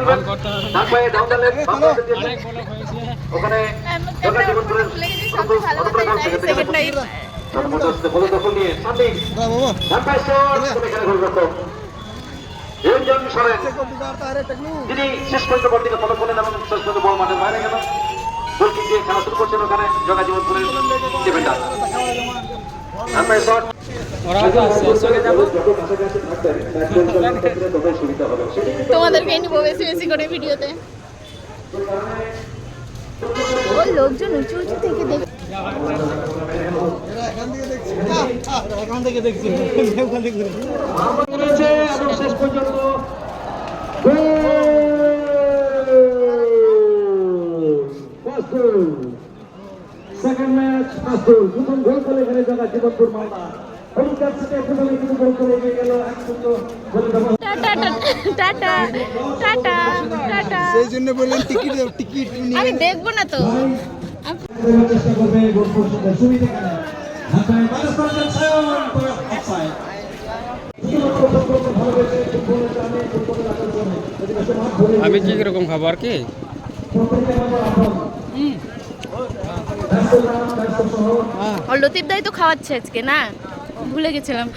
তুলবেন ডান পায়ে ডাউন ডালেন বাম পায়ে দিয়েছেন ওখানে ঢাকা জীবনপুরের বল দখল নিয়ে সামনে ডান পায়ে শট এখানে গোলরক্ষক নিরঞ্জন সরেন তিনি শেষ পর্যন্ত বলটিকে ফলো করলেন এবং শেষ পর্যন্ত বল মাঠের বাইরে গেল গোল কিক দিয়ে খেলা শুরু করছেন ওখানে ঢাকা জীবনপুরের ডিফেন্ডার ডান পায়ে শট তোমাদেরকে নিবো বেশি বেশি করে ভিডিওতে ওই লোকজন উঁচু উঁচু থেকে দেখে এখান থেকে দেখছি শেষ পর্যন্ত সেকেন্ড ম্যাচ প্রথম গোল করে এখানে Dhaka Jibanpur Malda tata tata tata সেই জন্য বললেন টিকিট আমি দেখবো না তো চেষ্টা করবে আমি কি রকম খাবো আর কি লতিফ দাই তো খাওয়াচ্ছে আজকে না ভুলে গেছিলাম